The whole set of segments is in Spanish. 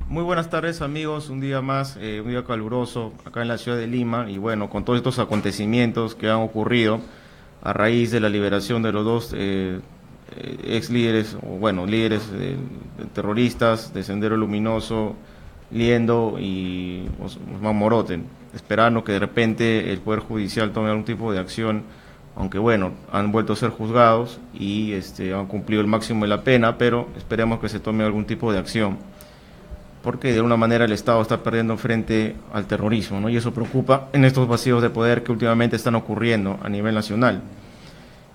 Muy buenas tardes amigos, un día más, un día caluroso acá en la ciudad de Lima y bueno, con todos estos acontecimientos que han ocurrido a raíz de la liberación de los dos ex líderes, o bueno, líderes terroristas de Sendero Luminoso, Liendo y Osman Moroten, esperando que de repente el Poder Judicial tome algún tipo de acción, aunque bueno, han vuelto a ser juzgados y han cumplido el máximo de la pena, pero esperemos que se tome algún tipo de acción porque de alguna manera el Estado está perdiendo frente al terrorismo, ¿no? Y eso preocupa en estos vacíos de poder que últimamente están ocurriendo a nivel nacional.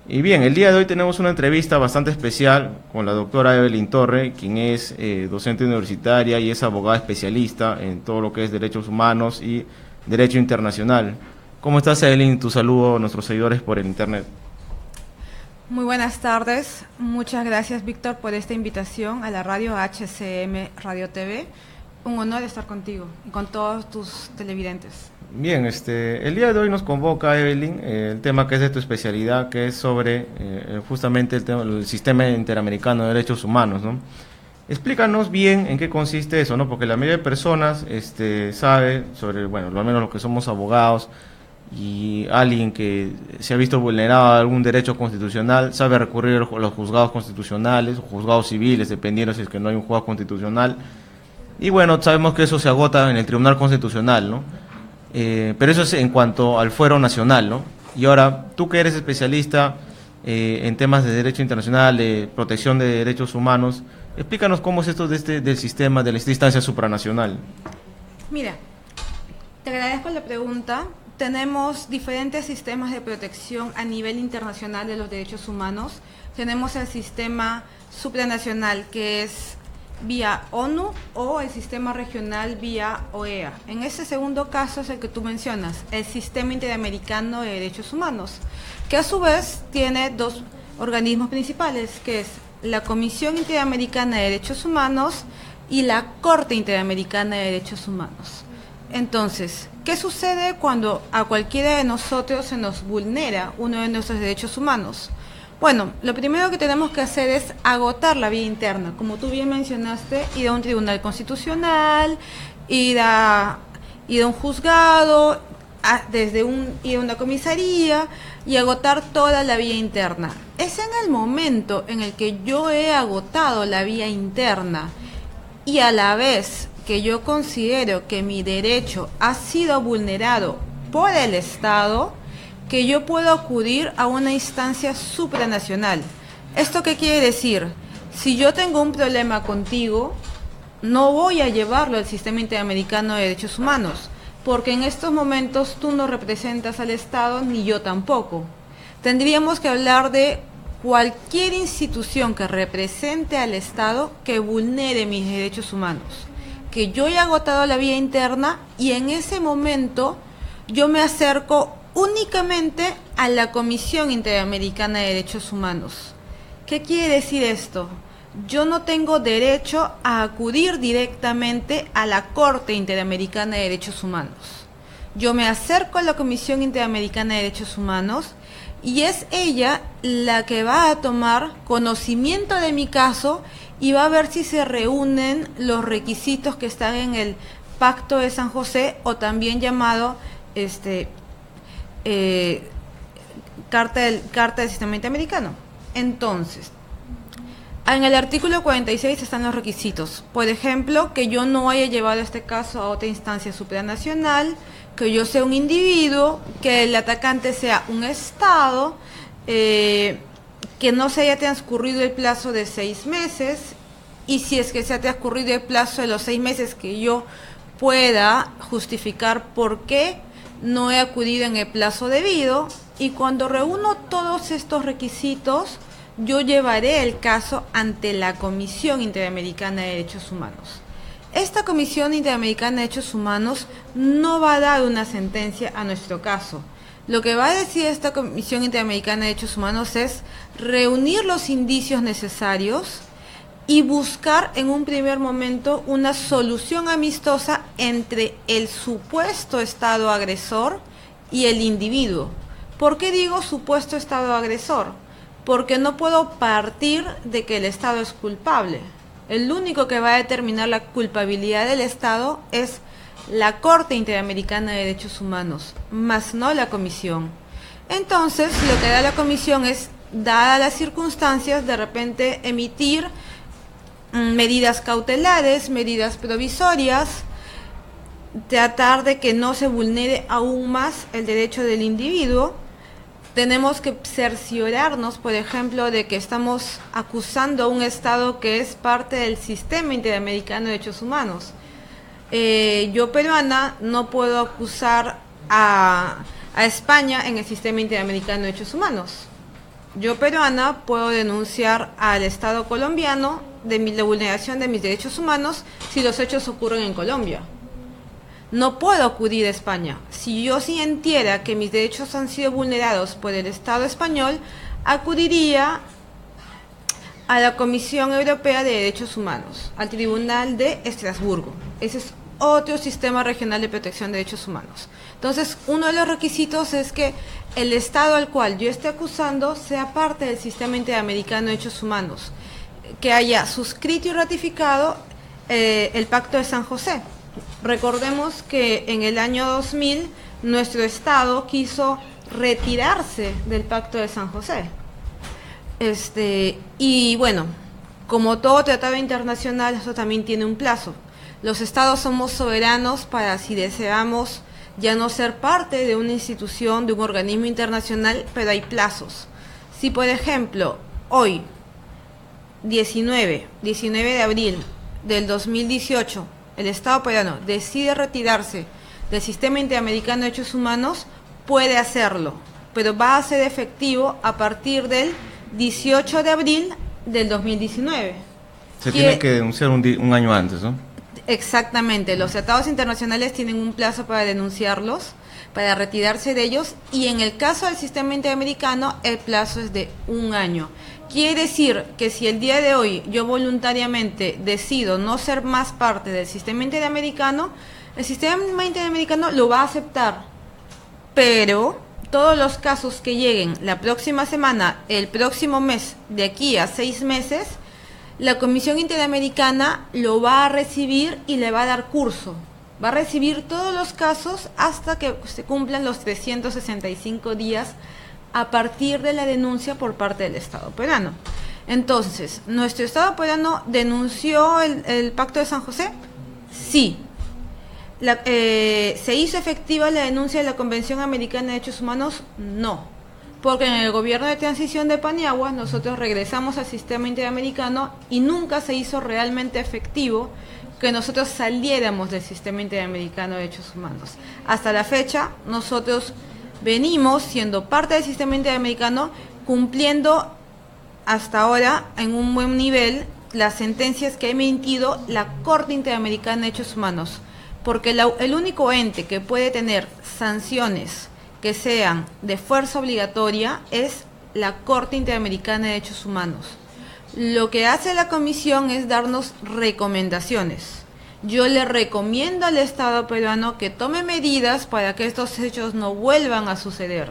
Y bien, el día de hoy tenemos una entrevista bastante especial con la doctora Evelyn Torre, quien es docente universitaria y es abogada especialista en todo lo que es derechos humanos y derecho internacional. ¿Cómo estás, Evelyn? Tu saludo a nuestros seguidores por el internet. Muy buenas tardes, muchas gracias Víctor por esta invitación a la radio HCM Radio TV. Un honor estar contigo y con todos tus televidentes. Bien, el día de hoy nos convoca Evelyn, el tema que es de tu especialidad, que es sobre justamente el sistema interamericano de derechos humanos, ¿no? Explícanos bien en qué consiste eso, ¿no? Porque la mayoría de personas sabe sobre, bueno, al menos los que somos abogados, y alguien que se ha visto vulnerado algún derecho constitucional sabe recurrir a los juzgados constitucionales o juzgados civiles, dependiendo si es que no hay un juzgado constitucional. Y bueno, sabemos que eso se agota en el Tribunal Constitucional, ¿no? Pero eso es en cuanto al fuero nacional, ¿no? Y ahora, tú que eres especialista en temas de derecho internacional, de protección de derechos humanos, explícanos cómo es esto del sistema de esta instancia supranacional. Mira, te agradezco la pregunta. Tenemos diferentes sistemas de protección a nivel internacional de los derechos humanos. Tenemos el sistema supranacional, que es vía ONU, o el sistema regional vía OEA. En ese segundo caso es el que tú mencionas, el Sistema Interamericano de Derechos Humanos, que a su vez tiene dos organismos principales, que es la Comisión Interamericana de Derechos Humanos y la Corte Interamericana de Derechos Humanos. Entonces, ¿qué sucede cuando a cualquiera de nosotros se nos vulnera uno de nuestros derechos humanos? Bueno, lo primero que tenemos que hacer es agotar la vía interna. Como tú bien mencionaste, ir a un tribunal constitucional, ir a un juzgado, ir a una comisaría y agotar toda la vía interna. Es en el momento en el que yo he agotado la vía interna y a la vez que yo considero que mi derecho ha sido vulnerado por el Estado, que yo puedo acudir a una instancia supranacional. ¿Esto qué quiere decir? Si yo tengo un problema contigo, no voy a llevarlo al Sistema Interamericano de Derechos Humanos, porque en estos momentos tú no representas al Estado, ni yo tampoco. Tendríamos que hablar de cualquier institución que represente al Estado que vulnere mis derechos humanos, que yo he agotado la vía interna y en ese momento yo me acerco únicamente a la Comisión Interamericana de Derechos Humanos. ¿Qué quiere decir esto? Yo no tengo derecho a acudir directamente a la Corte Interamericana de Derechos Humanos. Yo me acerco a la Comisión Interamericana de Derechos Humanos y es ella la que va a tomar conocimiento de mi caso y va a ver si se reúnen los requisitos que están en el Pacto de San José, o también llamado Carta del Sistema Interamericano. Entonces, en el artículo 46 están los requisitos. Por ejemplo, que yo no haya llevado este caso a otra instancia supranacional, que yo sea un individuo, que el atacante sea un Estado, que no se haya transcurrido el plazo de 6 meses, y si es que se ha transcurrido el plazo de los 6 meses, que yo pueda justificar por qué no he acudido en el plazo debido. Y cuando reúno todos estos requisitos, yo llevaré el caso ante la Comisión Interamericana de Derechos Humanos. Esta Comisión Interamericana de Derechos Humanos no va a dar una sentencia a nuestro caso. Lo que va a decir esta Comisión Interamericana de Derechos Humanos es reunir los indicios necesarios y buscar en un primer momento una solución amistosa entre el supuesto Estado agresor y el individuo. ¿Por qué digo supuesto Estado agresor? Porque no puedo partir de que el Estado es culpable. El único que va a determinar la culpabilidad del Estado es la Corte Interamericana de Derechos Humanos, más no la Comisión. Entonces, lo que da la Comisión es, dadas las circunstancias, de repente emitir medidas cautelares, medidas provisorias, tratar de que no se vulnere aún más el derecho del individuo. Tenemos que cerciorarnos, por ejemplo, de que estamos acusando a un Estado que es parte del sistema interamericano de derechos humanos. Yo, peruana, no puedo acusar a España en el sistema interamericano de derechos humanos. Yo, peruana, puedo denunciar al Estado colombiano de la vulneración de mis derechos humanos si los hechos ocurren en Colombia. No puedo acudir a España. Si yo sintiera que mis derechos han sido vulnerados por el Estado español, acudiría a la Comisión Europea de Derechos Humanos, al Tribunal de Estrasburgo. Ese es otro sistema regional de protección de derechos humanos. Entonces, uno de los requisitos es que el Estado al cual yo esté acusando sea parte del sistema interamericano de derechos humanos, que haya suscrito y ratificado el Pacto de San José. Recordemos que en el año 2000 nuestro Estado quiso retirarse del Pacto de San José. Y bueno, como todo tratado internacional, eso también tiene un plazo. Los Estados somos soberanos para, si deseamos, ya no ser parte de una institución, de un organismo internacional, pero hay plazos. Si, por ejemplo, hoy, 19 de abril del 2018, el Estado peruano decide retirarse del sistema interamericano de derechos humanos, puede hacerlo, pero va a ser efectivo a partir del 18 de abril del 2019. Se tiene que denunciar un año antes, ¿no? Exactamente, los tratados internacionales tienen un plazo para denunciarlos, para retirarse de ellos, y en el caso del sistema interamericano el plazo es de un año. Quiere decir que si el día de hoy yo voluntariamente decido no ser más parte del sistema interamericano, el sistema interamericano lo va a aceptar, pero todos los casos que lleguen la próxima semana, el próximo mes, de aquí a 6 meses, la Comisión Interamericana lo va a recibir y le va a dar curso. Va a recibir todos los casos hasta que se cumplan los 365 días a partir de la denuncia por parte del Estado peruano. Entonces, ¿nuestro Estado peruano denunció el Pacto de San José? Sí. ¿Se hizo efectiva la denuncia de la Convención Americana de Derechos Humanos? No. Porque en el gobierno de transición de Paniagua nosotros regresamos al sistema interamericano y nunca se hizo realmente efectivo que nosotros saliéramos del sistema interamericano de derechos humanos. Hasta la fecha, nosotros venimos siendo parte del sistema interamericano, cumpliendo hasta ahora en un buen nivel las sentencias que ha emitido la Corte Interamericana de Derechos Humanos, porque el único ente que puede tener sanciones que sean de fuerza obligatoria es la Corte Interamericana de Derechos Humanos. Lo que hace la Comisión es darnos recomendaciones. Yo le recomiendo al Estado peruano que tome medidas para que estos hechos no vuelvan a suceder.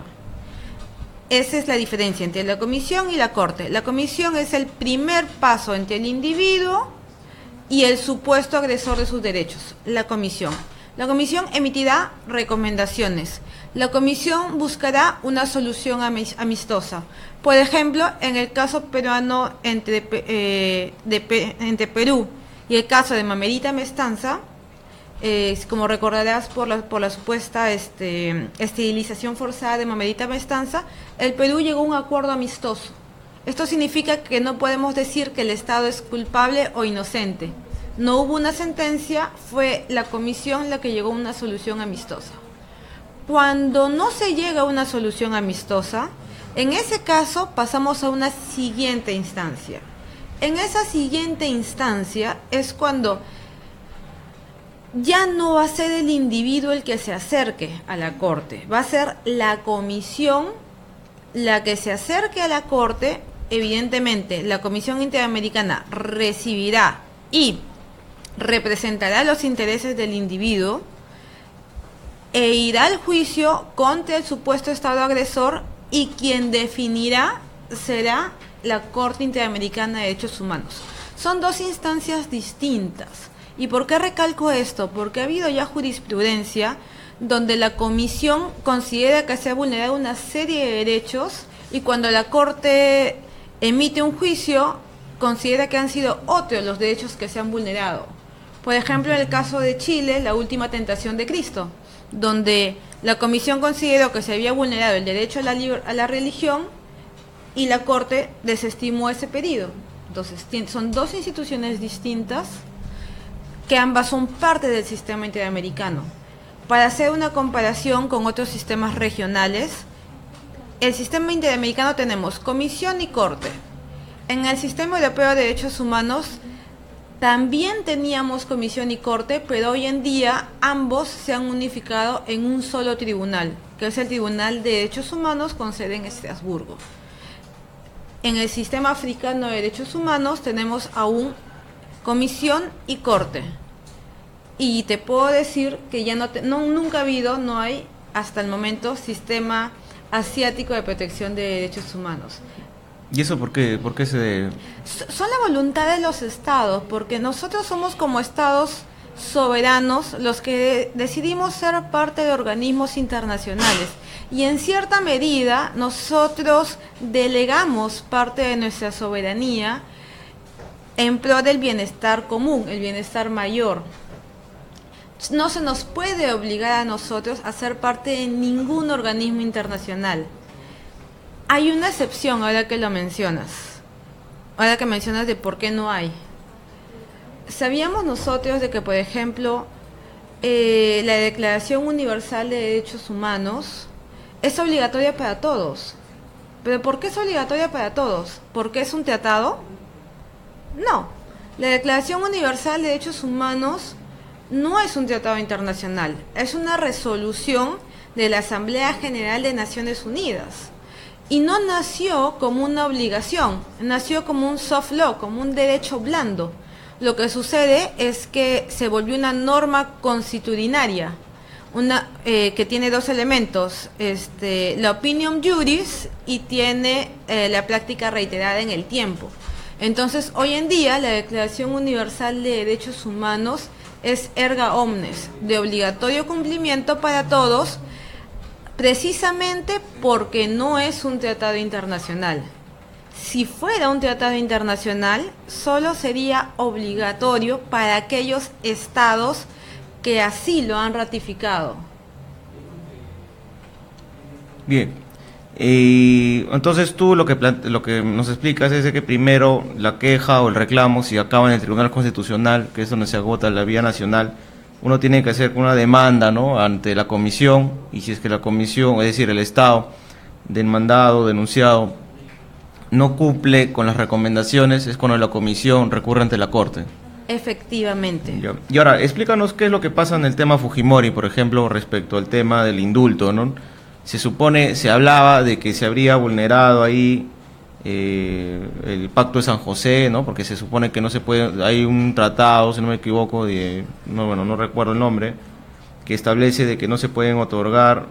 Esa es la diferencia entre la Comisión y la Corte. La Comisión es el primer paso entre el individuo y el supuesto agresor de sus derechos. La Comisión emitirá recomendaciones. La Comisión buscará una solución amistosa. Por ejemplo, en el caso peruano entre Perú y el caso de Mamerita Mestanza, como recordarás por la supuesta esterilización forzada de Mamerita Mestanza, el Perú llegó a un acuerdo amistoso. Esto significa que no podemos decir que el Estado es culpable o inocente. No hubo una sentencia, fue la Comisión la que llegó a una solución amistosa. Cuando no se llega a una solución amistosa, en ese caso pasamos a una siguiente instancia. En esa siguiente instancia es cuando ya no va a ser el individuo el que se acerque a la Corte, va a ser la Comisión la que se acerque a la Corte. Evidentemente, la Comisión Interamericana recibirá y representará los intereses del individuo e irá al juicio contra el supuesto Estado agresor, y quien definirá será la Corte Interamericana de Derechos Humanos. Son dos instancias distintas. ¿Y por qué recalco esto? Porque ha habido ya jurisprudencia donde la comisión considera que se ha vulnerado una serie de derechos y cuando la Corte emite un juicio considera que han sido otros los derechos que se han vulnerado. Por ejemplo, en el caso de Chile, la última tentación de Cristo, donde la comisión consideró que se había vulnerado el derecho a la religión y la Corte desestimó ese pedido. Entonces, son dos instituciones distintas que ambas son parte del sistema interamericano. Para hacer una comparación con otros sistemas regionales, el sistema interamericano tenemos comisión y corte. En el sistema europeo de derechos humanos también teníamos comisión y corte, pero hoy en día ambos se han unificado en un solo tribunal, que es el Tribunal de Derechos Humanos con sede en Estrasburgo. En el sistema africano de derechos humanos tenemos aún comisión y corte. Y te puedo decir que ya nunca ha habido, no hay hasta el momento sistema asiático de protección de derechos humanos. ¿Y eso por qué? ¿Por qué se...? Son la voluntad de los estados, porque nosotros somos como estados soberanos los que decidimos ser parte de organismos internacionales. Y en cierta medida nosotros delegamos parte de nuestra soberanía en pro del bienestar común, el bienestar mayor. No se nos puede obligar a nosotros a ser parte de ningún organismo internacional. Hay una excepción ahora que lo mencionas. Ahora que mencionas de por qué no hay. ¿Sabíamos nosotros de que, por ejemplo, la Declaración Universal de Derechos Humanos es obligatoria para todos? ¿Pero por qué es obligatoria para todos? ¿Por qué es un tratado? No. La Declaración Universal de Derechos Humanos no es un tratado internacional, es una resolución de la Asamblea General de Naciones Unidas. Y no nació como una obligación, nació como un soft law, como un derecho blando. Lo que sucede es que se volvió una norma constitucionaria, que tiene dos elementos, la opinion juris y tiene la práctica reiterada en el tiempo. Entonces, hoy en día, la Declaración Universal de Derechos Humanos es erga omnes, de obligatorio cumplimiento para todos, precisamente porque no es un tratado internacional. Si fuera un tratado internacional, solo sería obligatorio para aquellos estados que así lo han ratificado. Bien. Entonces tú lo que nos explicas es de que primero la queja o el reclamo, si acaba en el Tribunal Constitucional, que es donde se agota la vía nacional, uno tiene que hacer una demanda, ¿no?, ante la comisión, y si es que la comisión, es decir, el Estado demandado, denunciado, no cumple con las recomendaciones, es cuando la comisión recurre ante la Corte. Efectivamente. Ya. Y ahora, explícanos qué es lo que pasa en el tema Fujimori, por ejemplo, respecto al tema del indulto, ¿no? Se hablaba de que se habría vulnerado ahí el Pacto de San José, ¿no? Porque se supone que no se puede, hay un tratado, si no me equivoco, no recuerdo el nombre, que establece de que no se pueden otorgar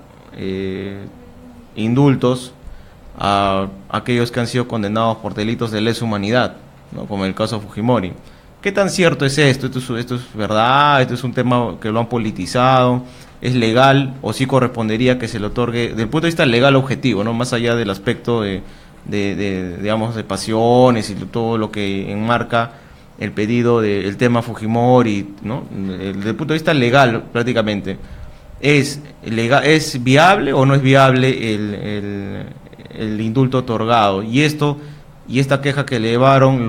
indultos a aquellos que han sido condenados por delitos de lesa humanidad, ¿no?, como el caso Fujimori. ¿Qué tan cierto es esto? ¿Esto es verdad? ¿Esto es un tema que lo han politizado? ¿Es legal o sí correspondería que se le otorgue, desde el punto de vista legal objetivo, no más allá del aspecto digamos, de pasiones y todo lo que enmarca el pedido del tema Fujimori, ¿no? Desde el punto de vista legal, prácticamente, ¿es viable o no es viable el indulto otorgado? Y esta queja que elevaron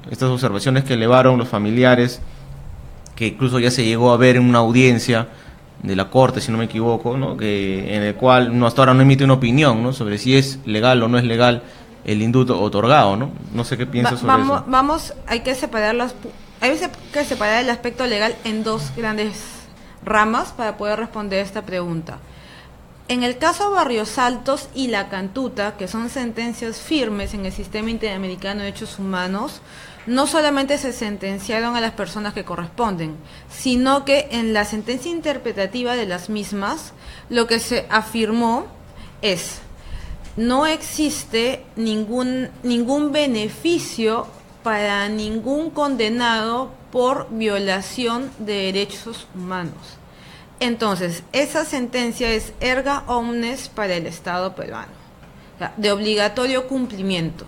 estas observaciones que elevaron los familiares, que incluso ya se llegó a ver en una audiencia de la Corte, si no me equivoco, ¿no?, en el cual hasta ahora no emite una opinión, ¿no?, sobre si es legal o no es legal el indulto otorgado, ¿no? No sé qué piensas sobre eso. Hay que separar el aspecto legal en dos grandes ramas para poder responder esta pregunta. En el caso Barrios Altos y La Cantuta, que son sentencias firmes en el sistema interamericano de derechos humanos, no solamente se sentenciaron a las personas que corresponden, sino que en la sentencia interpretativa de las mismas, lo que se afirmó es: no existe ningún beneficio para ningún condenado por violación de derechos humanos. Entonces, esa sentencia es erga omnes para el Estado peruano, o sea, de obligatorio cumplimiento.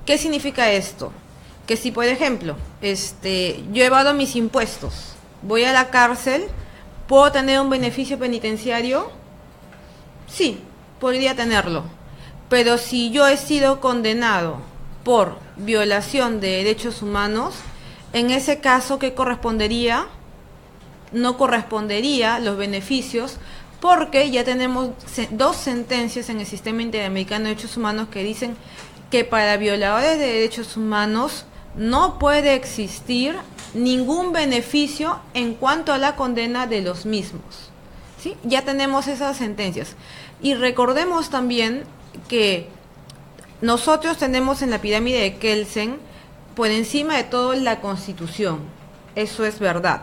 ¿Qué significa esto? Que si, por ejemplo, yo evado mis impuestos, voy a la cárcel, ¿puedo tener un beneficio penitenciario? Sí, podría tenerlo. Pero si yo he sido condenado por violación de derechos humanos, en ese caso, ¿qué correspondería? No correspondería los beneficios, porque ya tenemos dos sentencias en el sistema interamericano de derechos humanos que dicen que para violadores de derechos humanos no puede existir ningún beneficio en cuanto a la condena de los mismos. ¿Sí? Ya tenemos esas sentencias. Y recordemos también que nosotros tenemos en la pirámide de Kelsen por encima de todo la Constitución. Eso es verdad.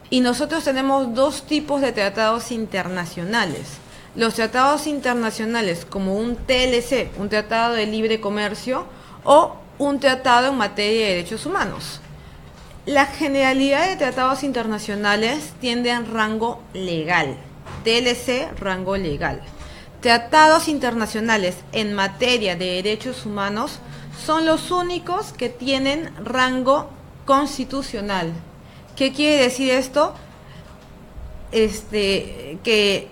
Y nosotros tenemos dos tipos de tratados internacionales. Los tratados internacionales como un TLC, un tratado de libre comercio, o un tratado en materia de derechos humanos. La generalidad de tratados internacionales tienden a rango legal. TLC, rango legal. Tratados internacionales en materia de derechos humanos son los únicos que tienen rango constitucional. ¿Qué quiere decir esto? Que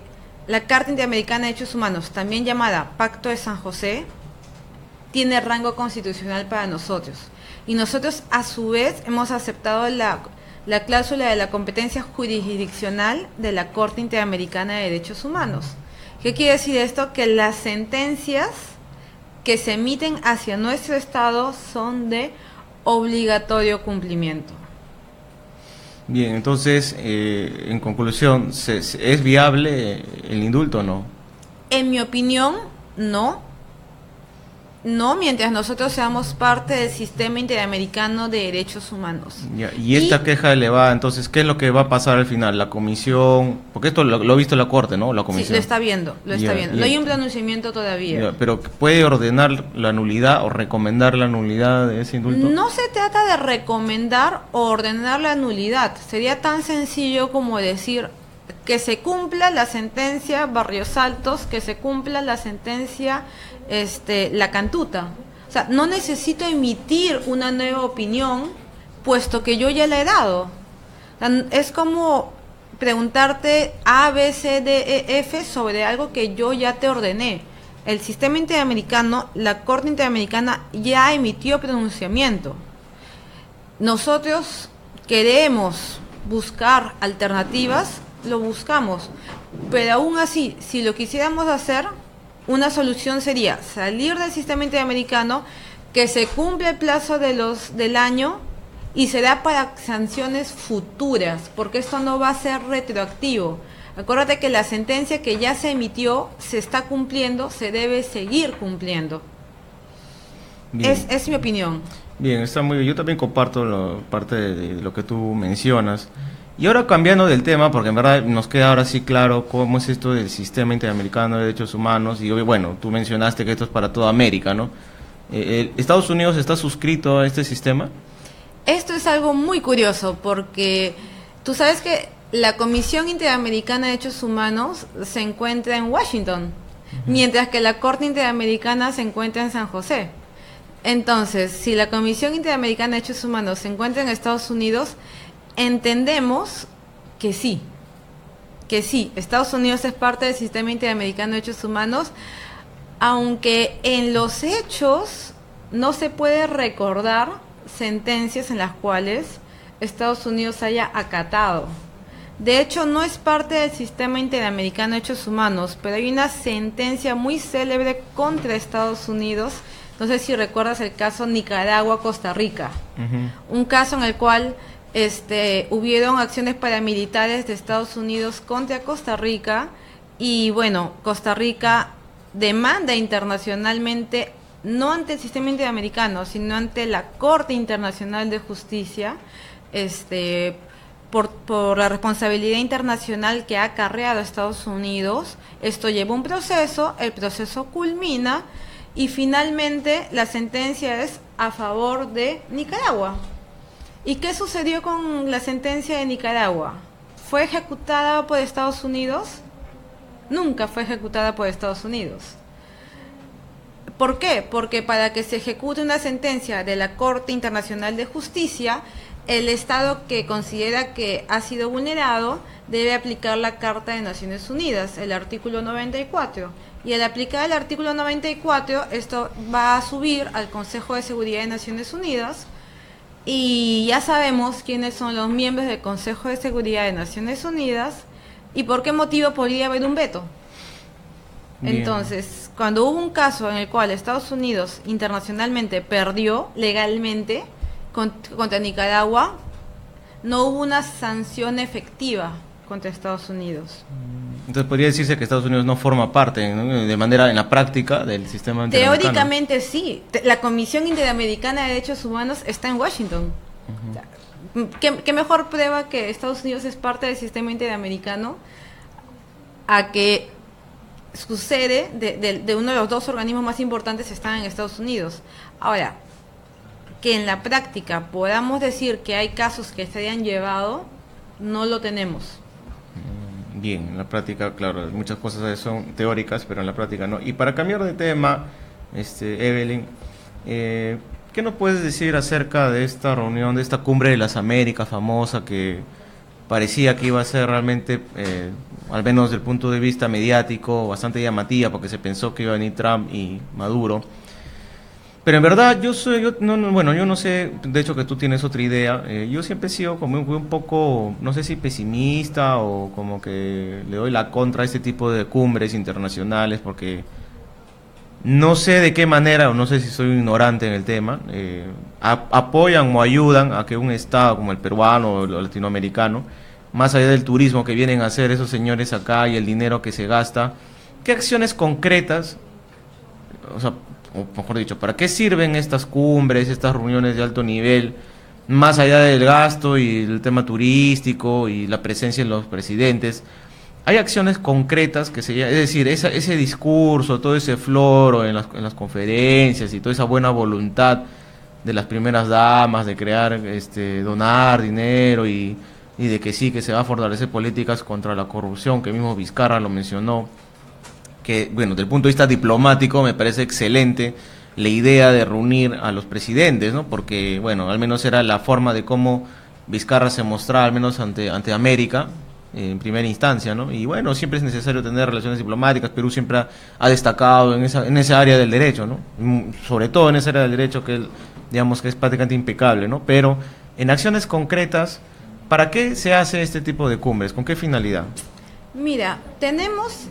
la Carta Interamericana de Derechos Humanos, también llamada Pacto de San José, tiene rango constitucional para nosotros. Y nosotros, a su vez, hemos aceptado la cláusula de la competencia jurisdiccional de la Corte Interamericana de Derechos Humanos. ¿Qué quiere decir esto? Que las sentencias que se emiten hacia nuestro Estado son de obligatorio cumplimiento. Bien, entonces, en conclusión, ¿es viable el indulto o no? En mi opinión, no. No, mientras nosotros seamos parte del sistema interamericano de derechos humanos. Ya, y esta queja elevada, entonces, ¿qué es lo que va a pasar al final? La comisión, porque esto lo ha visto la Corte, ¿no? La comisión. Sí, lo está viendo. No hay un pronunciamiento todavía. Pero ¿puede ordenar la nulidad o recomendar la nulidad de ese indulto? No se trata de recomendar o ordenar la nulidad. Sería tan sencillo como decir que se cumpla la sentencia Barrios Altos, que se cumpla la sentencia La Cantuta. O sea, no necesito emitir una nueva opinión, puesto que yo ya la he dado. O sea, es como preguntarte A, B, C, D, E, F sobre algo que yo ya te ordené. El sistema interamericano, la Corte Interamericana ya emitió pronunciamiento. Nosotros queremos buscar alternativas, lo buscamos, pero aún así, si lo quisiéramos hacer, una solución sería salir del sistema interamericano, que se cumple el plazo del año y se da para sanciones futuras, porque esto no va a ser retroactivo. Acuérdate que la sentencia que ya se emitió se está cumpliendo, se debe seguir cumpliendo. Es mi opinión. Bien, está muy bien. Yo también comparto parte de lo que tú mencionas. Y ahora cambiando del tema, porque en verdad nos queda ahora sí claro cómo es esto del sistema interamericano de derechos humanos, y bueno, tú mencionaste que esto es para toda América, ¿no? ¿Estados Unidos está suscrito a este sistema? Esto es algo muy curioso, porque tú sabes que la Comisión Interamericana de Derechos Humanos se encuentra en Washington, mientras que la Corte Interamericana se encuentra en San José. Entonces, si la Comisión Interamericana de Derechos Humanos se encuentra en Estados Unidos, entendemos que sí, Estados Unidos es parte del sistema interamericano de derechos humanos, aunque en los hechos no se puede recordar sentencias en las cuales Estados Unidos haya acatado. De hecho, no es parte del sistema interamericano de derechos humanos, pero hay una sentencia muy célebre contra Estados Unidos. No sé si recuerdas el caso Nicaragua-Costa Rica, un caso en el cual hubieron acciones paramilitares de Estados Unidos contra Costa Rica, y bueno, Costa Rica demanda internacionalmente, no ante el sistema interamericano, sino ante la Corte Internacional de Justicia, por la responsabilidad internacional que ha acarreado a Estados Unidos. Esto lleva un proceso, el proceso culmina, y finalmente la sentencia es a favor de Nicaragua. ¿Y qué sucedió con la sentencia de Nicaragua? ¿Fue ejecutada por Estados Unidos? Nunca fue ejecutada por Estados Unidos. ¿Por qué? Porque para que se ejecute una sentencia de la Corte Internacional de Justicia, el Estado que considera que ha sido vulnerado debe aplicar la Carta de Naciones Unidas, el artículo 94. Y al aplicar el artículo 94, esto va a subir al Consejo de Seguridad de Naciones Unidas, y ya sabemos quiénes son los miembros del Consejo de Seguridad de Naciones Unidas y por qué motivo podría haber un veto. Bien. Entonces, cuando hubo un caso en el cual Estados Unidos internacionalmente perdió legalmente contra Nicaragua, no hubo una sanción efectiva contra Estados Unidos. Entonces podría decirse que Estados Unidos no forma parte, ¿no?, de manera en la práctica del sistema interamericano. Teóricamente sí. La Comisión Interamericana de Derechos Humanos está en Washington. Uh-huh. ¿Qué mejor prueba que Estados Unidos es parte del sistema interamericano a que sucede de uno de los dos organismos más importantes están en Estados Unidos? Ahora, que en la práctica podamos decir que hay casos que se hayan llevado, no lo tenemos. Bien, en la práctica, claro, muchas cosas son teóricas, pero en la práctica no. Y para cambiar de tema, Evelyn, ¿qué nos puedes decir acerca de esta reunión, de esta cumbre de las Américas famosa que parecía que iba a ser realmente, al menos desde el punto de vista mediático, bastante llamativa, porque se pensó que iba a venir Trump y Maduro? Pero en verdad yo no sé, de hecho que tú tienes otra idea. Yo siempre he sido como un poco, no sé si pesimista o como que le doy la contra a este tipo de cumbres internacionales, porque no sé de qué manera, o no sé si soy ignorante en el tema, apoyan o ayudan a que un estado como el peruano o el latinoamericano, más allá del turismo que vienen a hacer esos señores acá y el dinero que se gasta, ¿qué acciones concretas, o sea, o mejor dicho, para qué sirven estas cumbres, estas reuniones de alto nivel, más allá del gasto y el tema turístico y la presencia de los presidentes? Hay acciones concretas que es decir, ese discurso, todo ese floro en las conferencias y toda esa buena voluntad de las primeras damas de crear, donar dinero y de que sí, que se va a fortalecer políticas contra la corrupción, que mismo Vizcarra lo mencionó, que, bueno, desde el punto de vista diplomático me parece excelente la idea de reunir a los presidentes, ¿no? Porque, bueno, al menos era la forma de cómo Vizcarra se mostraba, al menos ante América, en primera instancia, ¿no? Y bueno, siempre es necesario tener relaciones diplomáticas. Perú siempre ha destacado en esa área del derecho, ¿no? Sobre todo en esa área del derecho que, digamos, que es prácticamente impecable, ¿no? Pero en acciones concretas, ¿para qué se hace este tipo de cumbres? ¿Con qué finalidad? Mira, tenemos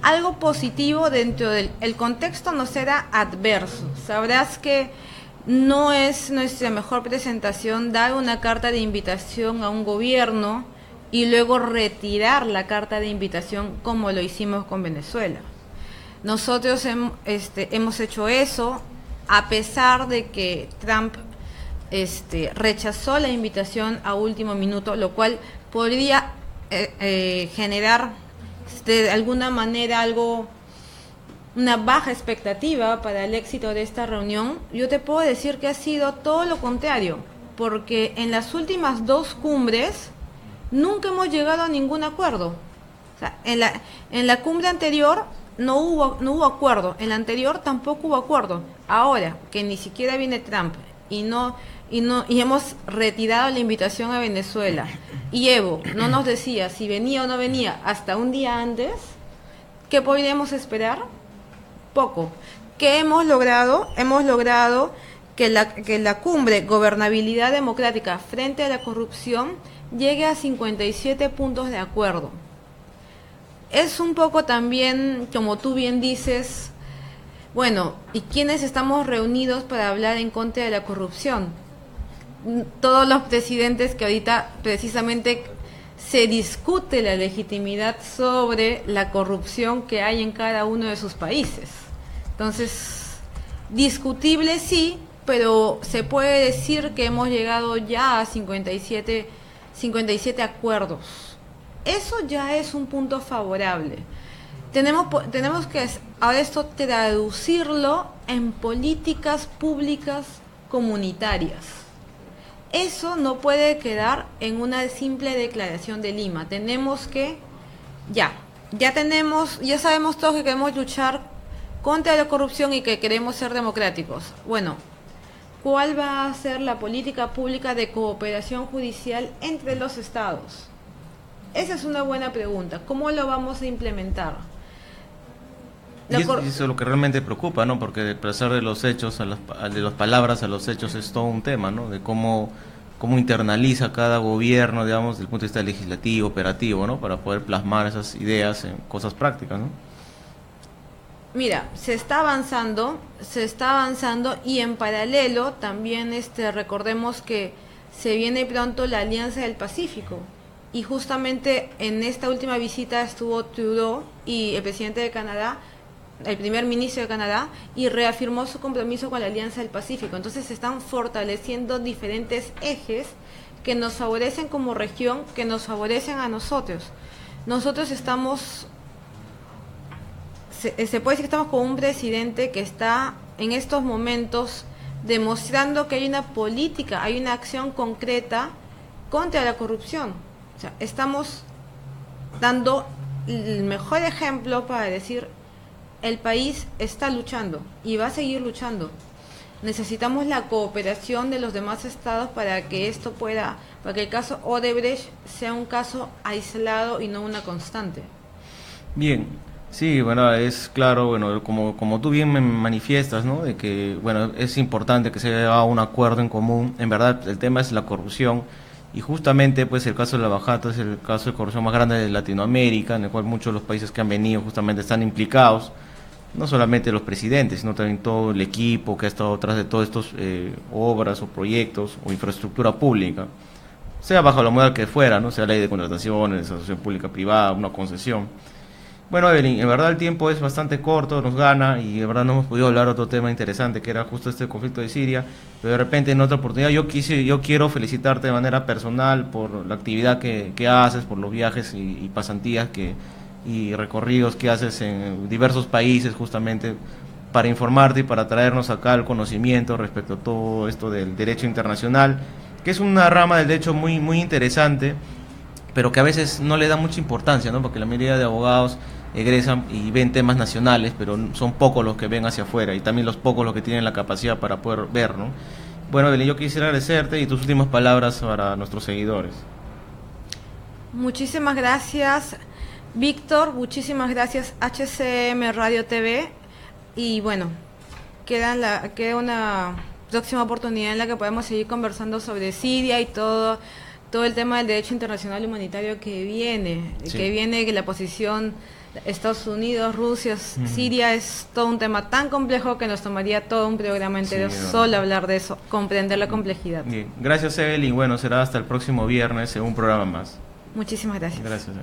algo positivo dentro del contexto, no será adverso. Sabrás que no es nuestra mejor presentación dar una carta de invitación a un gobierno y luego retirar la carta de invitación como lo hicimos con Venezuela. Nosotros hemos hecho eso a pesar de que Trump rechazó la invitación a último minuto, lo cual podría generar de alguna manera una baja expectativa para el éxito de esta reunión. Yo te puedo decir que ha sido todo lo contrario, porque en las últimas dos cumbres nunca hemos llegado a ningún acuerdo. O sea, en la cumbre anterior no hubo acuerdo, en la anterior tampoco hubo acuerdo. Ahora que ni siquiera viene Trump y hemos retirado la invitación a Venezuela, y Evo no nos decía si venía o no venía hasta un día antes, ¿qué podríamos esperar? Poco. ¿Qué hemos logrado? Hemos logrado que la cumbre Gobernabilidad Democrática frente a la corrupción llegue a 57 puntos de acuerdo. Es un poco también, como tú bien dices, bueno, ¿y quiénes estamos reunidos para hablar en contra de la corrupción? Todos los presidentes que ahorita precisamente se discute la legitimidad sobre la corrupción que hay en cada uno de sus países. Entonces, discutible sí, pero se puede decir que hemos llegado ya a 57 acuerdos. Eso ya es un punto favorable. Tenemos que ahora esto traducirlo en políticas públicas comunitarias. Eso no puede quedar en una simple declaración de Lima. Tenemos que, ya sabemos todos que queremos luchar contra la corrupción y que queremos ser democráticos. Bueno, ¿cuál va a ser la política pública de cooperación judicial entre los estados? Esa es una buena pregunta. ¿Cómo lo vamos a implementar? Y eso es lo que realmente preocupa, ¿no? Porque de pasar de los hechos, de las palabras a los hechos es todo un tema, ¿no? De cómo internaliza cada gobierno, digamos, desde el punto de vista legislativo, operativo, ¿no? Para poder plasmar esas ideas en cosas prácticas, ¿no? Mira, se está avanzando y en paralelo también recordemos que se viene pronto la Alianza del Pacífico. Y justamente en esta última visita estuvo Trudeau y el presidente de Canadá, el primer ministro de Canadá, y reafirmó su compromiso con la Alianza del Pacífico. Entonces se están fortaleciendo diferentes ejes que nos favorecen como región, que nos favorecen a nosotros. Nosotros estamos, se puede decir que estamos con un presidente que está en estos momentos demostrando que hay una política, hay una acción concreta contra la corrupción. O sea, estamos dando el mejor ejemplo para decir, el país está luchando y va a seguir luchando. Necesitamos la cooperación de los demás estados para que para que el caso Odebrecht sea un caso aislado y no una constante. Bien, sí, bueno, es claro, bueno, como tú bien me manifiestas, ¿no? De que, bueno, es importante que se haga un acuerdo en común. En verdad, el tema es la corrupción. Y justamente pues el caso de la Vaca Muerta es el caso de corrupción más grande de Latinoamérica, en el cual muchos de los países que han venido justamente están implicados, no solamente los presidentes, sino también todo el equipo que ha estado detrás de todas estas obras o proyectos o infraestructura pública, sea bajo la modalidad que fuera, no sea ley de contrataciones, asociación pública-privada, una concesión. Bueno, Evelyn, en verdad el tiempo es bastante corto, nos gana, y en verdad no hemos podido hablar de otro tema interesante que era justo este conflicto de Siria, pero de repente en otra oportunidad yo quiero felicitarte de manera personal por la actividad que haces, por los viajes y pasantías y recorridos que haces en diversos países justamente para informarte y para traernos acá el conocimiento respecto a todo esto del derecho internacional, que es una rama del derecho muy, muy interesante, pero que a veces no le da mucha importancia, ¿no? Porque la mayoría de abogados egresan y ven temas nacionales, pero son pocos los que ven hacia afuera y también los pocos los que tienen la capacidad para poder ver, ¿no? Bueno, Evelyn, yo quisiera agradecerte y tus últimas palabras para nuestros seguidores. Muchísimas gracias, Víctor, muchísimas gracias HCM Radio TV, y bueno, queda una próxima oportunidad en la que podemos seguir conversando sobre Siria y todo el tema del derecho internacional humanitario que viene, sí. Que la posición Estados Unidos, Rusia, Siria es todo un tema tan complejo que nos tomaría todo un programa entero solo hablar de eso, comprender la complejidad. Bien, gracias Evelyn, bueno, será hasta el próximo viernes en un programa más. Muchísimas gracias. Gracias.